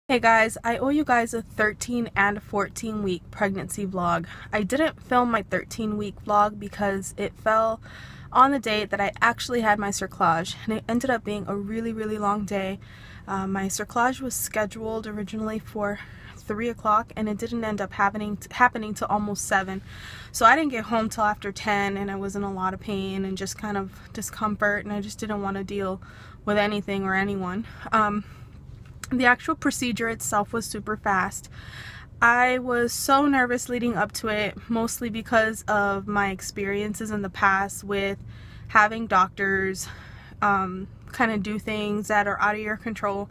Hey guys, I owe you guys a 13 and 14 week pregnancy vlog. I didn't film my 13-week vlog because it fell on the date that I actually had my cerclage, and it ended up being a really long day. My cerclage was scheduled originally for 3 o'clock and it didn't end up happening to almost 7. So I didn't get home till after 10 and I was in a lot of pain and just kind of discomfort, and I just didn't want to deal with anything or anyone. The actual procedure itself was super fast. I was so nervous leading up to it, mostly because of my experiences in the past with having doctors kind of do things that are out of your control.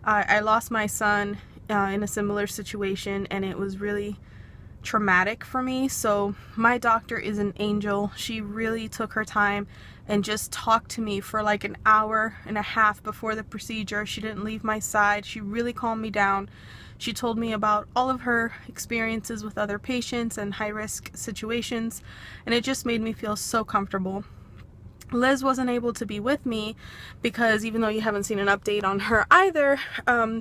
I lost my son in a similar situation, and it was really traumatic for me. So my doctor is an angel. She really took her time and just talked to me for like an hour and a half before the procedure. She didn't leave my side. She really calmed me down. She told me about all of her experiences with other patients and high-risk situations, and it just made me feel so comfortable. Liz wasn't able to be with me because, even though you haven't seen an update on her either,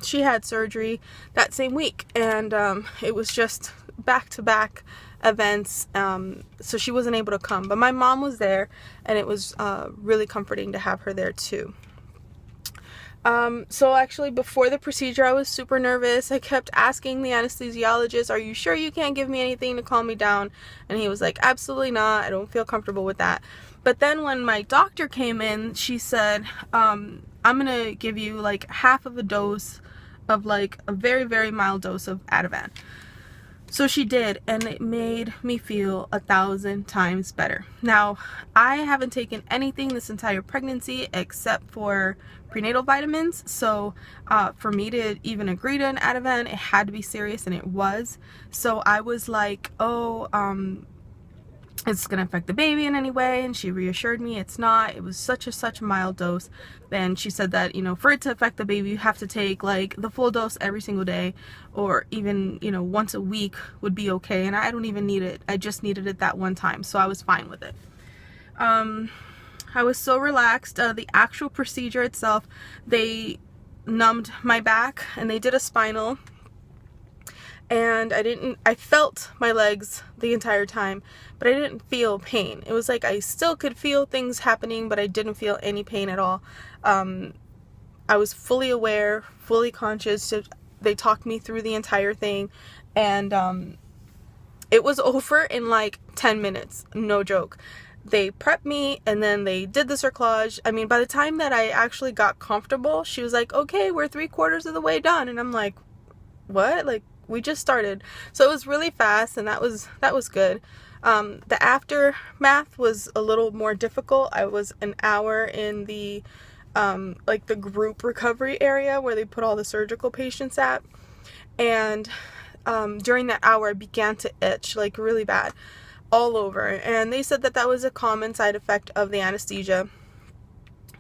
she had surgery that same week, and it was just back-to-back events, so she wasn't able to come. But my mom was there, and it was really comforting to have her there too. So actually, before the procedure, I was super nervous. I kept asking the anesthesiologist, "Are you sure you can't give me anything to calm me down?" And he was like, "Absolutely not. I don't feel comfortable with that." But then when my doctor came in, she said, "I'm gonna give you like half of a dose of like a very mild dose of Ativan." So she did, and it made me feel 1,000 times better. Now, I haven't taken anything this entire pregnancy except for prenatal vitamins, so for me to even agree to an Ativan, it had to be serious, and it was. So I was like, oh, it's gonna affect the baby in any way, and she reassured me it's not. It was such a mild dose. Then she said that, you know, for it to affect the baby, you have to take like the full dose every single day, or even, you know, once a week would be okay. And I don't even need it. I just needed it that one time, so I was fine with it. I was so relaxed. The actual procedure itself, they numbed my back and they did a spinal, and I felt my legs the entire time, but I didn't feel pain. It was like I still could feel things happening, but I didn't feel any pain at all. I was fully aware, fully conscious. They talked me through the entire thing, and it was over in like 10 minutes, no joke. They prepped me, and then they did the cerclage. I mean, by the time that I actually got comfortable, she was like, "Okay, we're 3/4 of the way done," and I'm like, "What?" Like, we just started. So it was really fast, and that was good. The aftermath was a little more difficult. I was an hour in the like the group recovery area where they put all the surgical patients at, and during that hour I began to itch like really bad all over, and they said that that was a common side effect of the anesthesia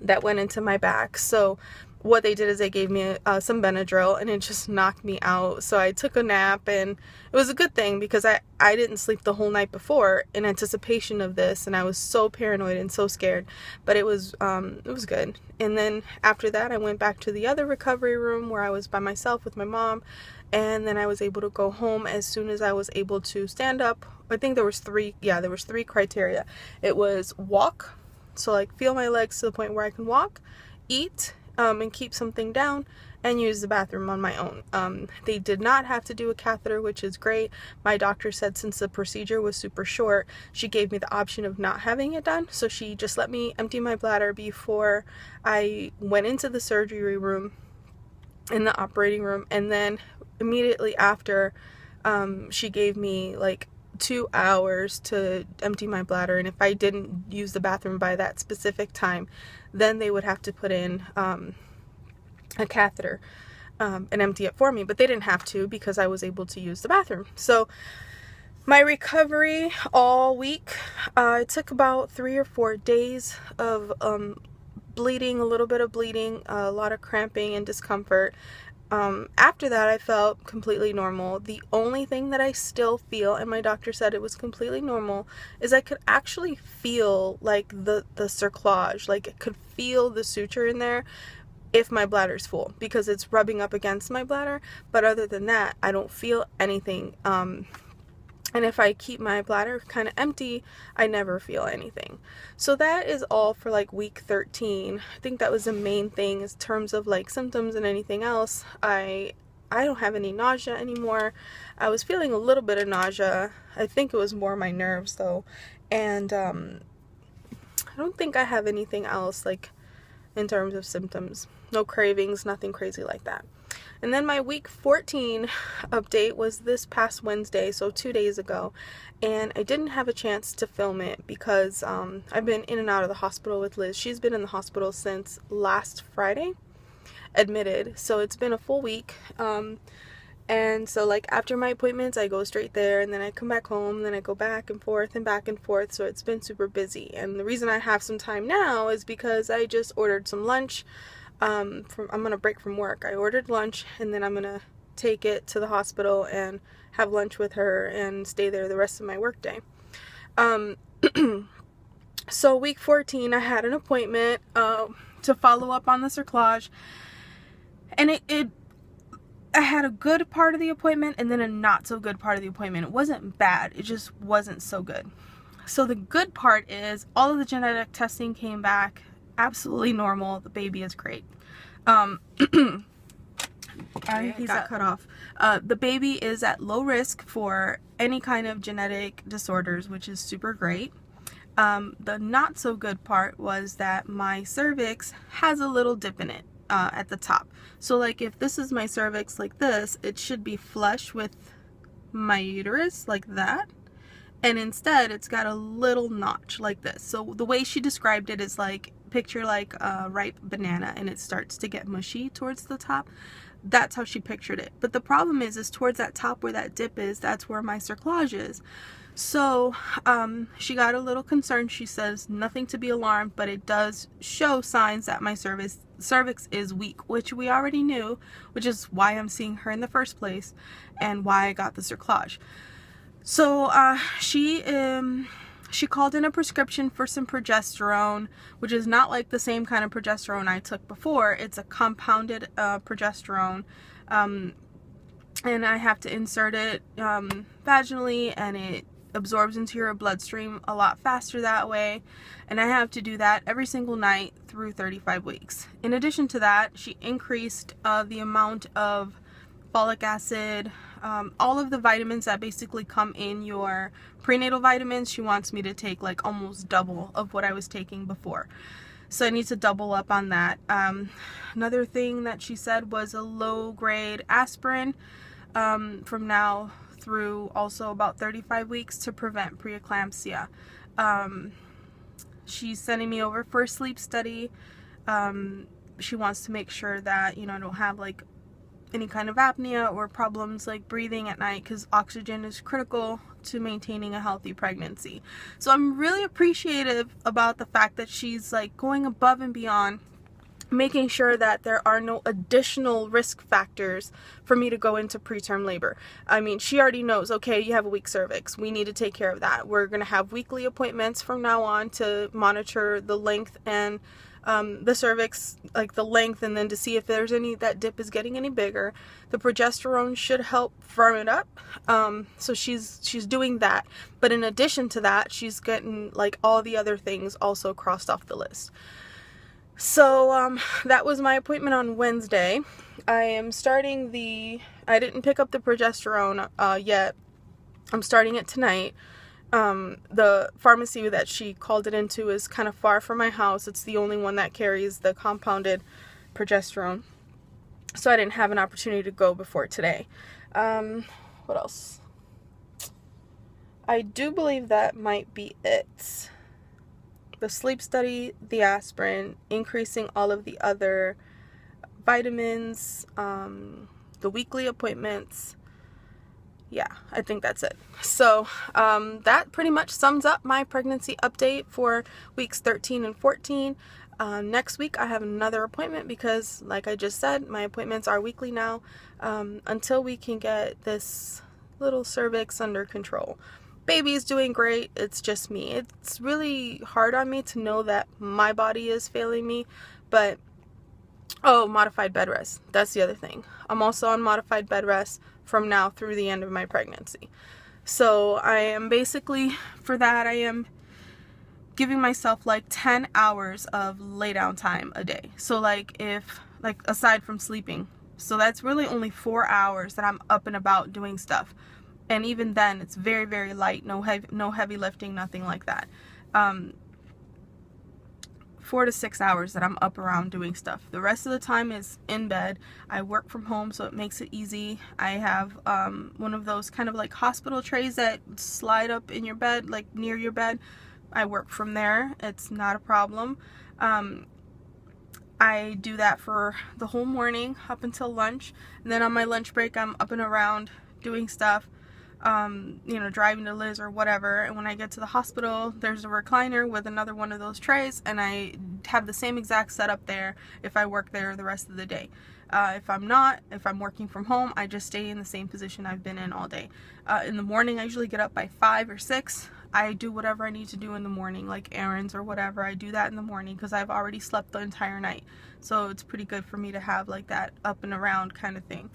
that went into my back. So what they did is they gave me some Benadryl, and it just knocked me out. So I took a nap, and it was a good thing because I didn't sleep the whole night before in anticipation of this, and I was so paranoid and so scared. But it was good. And then after that, I went back to the other recovery room where I was by myself with my mom, and then I was able to go home as soon as I was able to stand up. I think there was three criteria. It was walk, so like feel my legs to the point where I can walk, eat, and keep something down, and use the bathroom on my own. They did not have to do a catheter, which is great. My doctor said since the procedure was super short, she gave me the option of not having it done. So she just let me empty my bladder before I went into the surgery room, in the operating room, and then immediately after, she gave me like 2 hours to empty my bladder, and if I didn't use the bathroom by that specific time, then they would have to put in a catheter and empty it for me. But they didn't have to because I was able to use the bathroom. So my recovery all week, it took about 3 or 4 days of bleeding, a little bit of bleeding, a lot of cramping and discomfort. After that, I felt completely normal. The only thing that I still feel, and my doctor said it was completely normal, is I could actually feel like the cerclage, like I could feel the suture in there, if my bladder's full, because it's rubbing up against my bladder. But other than that, I don't feel anything. And if I keep my bladder kind of empty, I never feel anything. So that is all for like week 13. I think that was the main thing in terms of like symptoms. And anything else, I don't have any nausea anymore. I was feeling a little bit of nausea. I think it was more my nerves though. And I don't think I have anything else like in terms of symptoms. No cravings, nothing crazy like that. And then my week 14 update was this past Wednesday, so 2 days ago, and I didn't have a chance to film it because I've been in and out of the hospital with Liz. She's been in the hospital since last Friday, admitted, so it's been a full week. And so like after my appointments, I go straight there, and then I come back home, and then I go back and forth, so it's been super busy. And the reason I have some time now is because I just ordered some lunch. I'm gonna break from work. I ordered lunch, and then I'm gonna take it to the hospital and have lunch with her and stay there the rest of my work day. So week 14, I had an appointment to follow up on the Cerclage, and I had a good part of the appointment and then a not so good part of the appointment. It wasn't bad, it just wasn't so good. So the good part is all of the genetic testing came back absolutely normal. The baby is great. He got cut off. The baby is at low risk for any kind of genetic disorders, which is super great. The not so good part was that my cervix has a little dip in it at the top. So like if this is my cervix like this, it should be flush with my uterus like that. And instead it's got a little notch like this. So the way she described it is like, picture like a ripe banana and it starts to get mushy towards the top. That's how she pictured it. But the problem is towards that top where that dip is, that's where my cerclage is. So she got a little concerned. She says nothing to be alarmed, but it does show signs that my cervix is weak, which we already knew, which is why I'm seeing her in the first place and why I got the Cerclage. So she called in a prescription for some progesterone, which is not like the same kind of progesterone I took before. It's a compounded progesterone, and I have to insert it vaginally, and it absorbs into your bloodstream a lot faster that way, and I have to do that every single night through 35 weeks. In addition to that, she increased the amount of folic acid, all of the vitamins that basically come in your prenatal vitamins. She wants me to take like almost double of what I was taking before. So I need to double up on that. Another thing that she said was a low grade aspirin from now through also about 35 weeks to prevent preeclampsia. She's sending me over for a sleep study. She wants to make sure that, you know, I don't have like any kind of apnea or problems like breathing at night, because oxygen is critical to maintaining a healthy pregnancy. So I'm really appreciative about the fact that she's like going above and beyond, making sure that there are no additional risk factors for me to go into preterm labor. I mean, she already knows, okay, you have a weak cervix. We need to take care of that. We're going to have weekly appointments from now on to monitor the length and the cervix, like the length, and then to see if there's that dip is getting any bigger. The progesterone should help firm it up. So she's doing that. But in addition to that, she's getting like all the other things also crossed off the list. So that was my appointment on Wednesday. I am starting I didn't pick up the progesterone yet. I'm starting it tonight. The pharmacy that she called it into is kind of far from my house. It's the only one that carries the compounded progesterone. So I didn't have an opportunity to go before today. What else? I do believe that might be it. The sleep study, the aspirin, increasing all of the other vitamins, the weekly appointments. Yeah, I think that's it. So that pretty much sums up my pregnancy update for weeks 13 and 14. Next week I have another appointment because, like I just said, my appointments are weekly now until we can get this little cervix under control. Baby's doing great. It's just me. It's really hard on me to know that my body is failing me, but Oh, modified bed rest. That's the other thing. I'm also on modified bed rest from now through the end of my pregnancy. So I am basically, for that, I am giving myself like 10 hours of lay down time a day. So like aside from sleeping. So that's really only 4 hours that I'm up and about doing stuff. And even then, it's very, very light. No heavy lifting, nothing like that. 4 to 6 hours that I'm up around doing stuff. The rest of the time is in bed. I work from home, so it makes it easy. I have one of those kind of like hospital trays that slide up in your bed, like near your bed. I work from there. It's not a problem. I do that for the whole morning up until lunch. And then on my lunch break, I'm up and around doing stuff. You know, driving to Liz or whatever, and when I get to the hospital, there's a recliner with another one of those trays, and I have the same exact setup there if I work there the rest of the day. If I'm working from home, I just stay in the same position I've been in all day. In the morning, I usually get up by 5 or 6. I do whatever I need to do in the morning, like errands or whatever. I do that in the morning because I've already slept the entire night. So it's pretty good for me to have like that up and around kind of thing.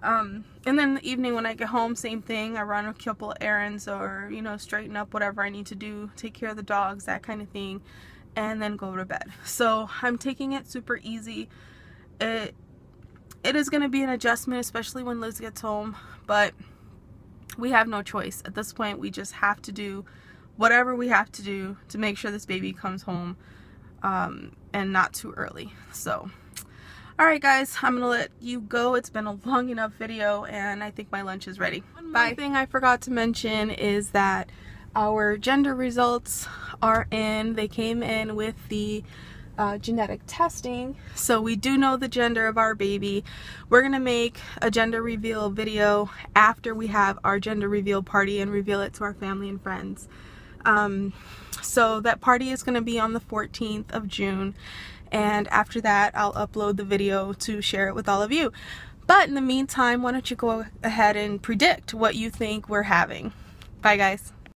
And then in the evening when I get home, same thing. I run a couple errands or, you know, straighten up whatever I need to do, take care of the dogs, that kind of thing, and then go to bed. So I'm taking it super easy. It is going to be an adjustment, especially when Liz gets home, but we have no choice. At this point, we just have to do whatever we have to do to make sure this baby comes home, and not too early. So alright guys, I'm gonna let you go. It's been a long enough video and I think my lunch is ready. One thing I forgot to mention is that our gender results are in. They came in with the genetic testing, so we do know the gender of our baby. We're gonna make a gender reveal video after we have our gender reveal party and reveal it to our family and friends. So that party is gonna be on the 14th of June. And after that, I'll upload the video to share it with all of you. But in the meantime, why don't you go ahead and predict what you think we're having. Bye guys.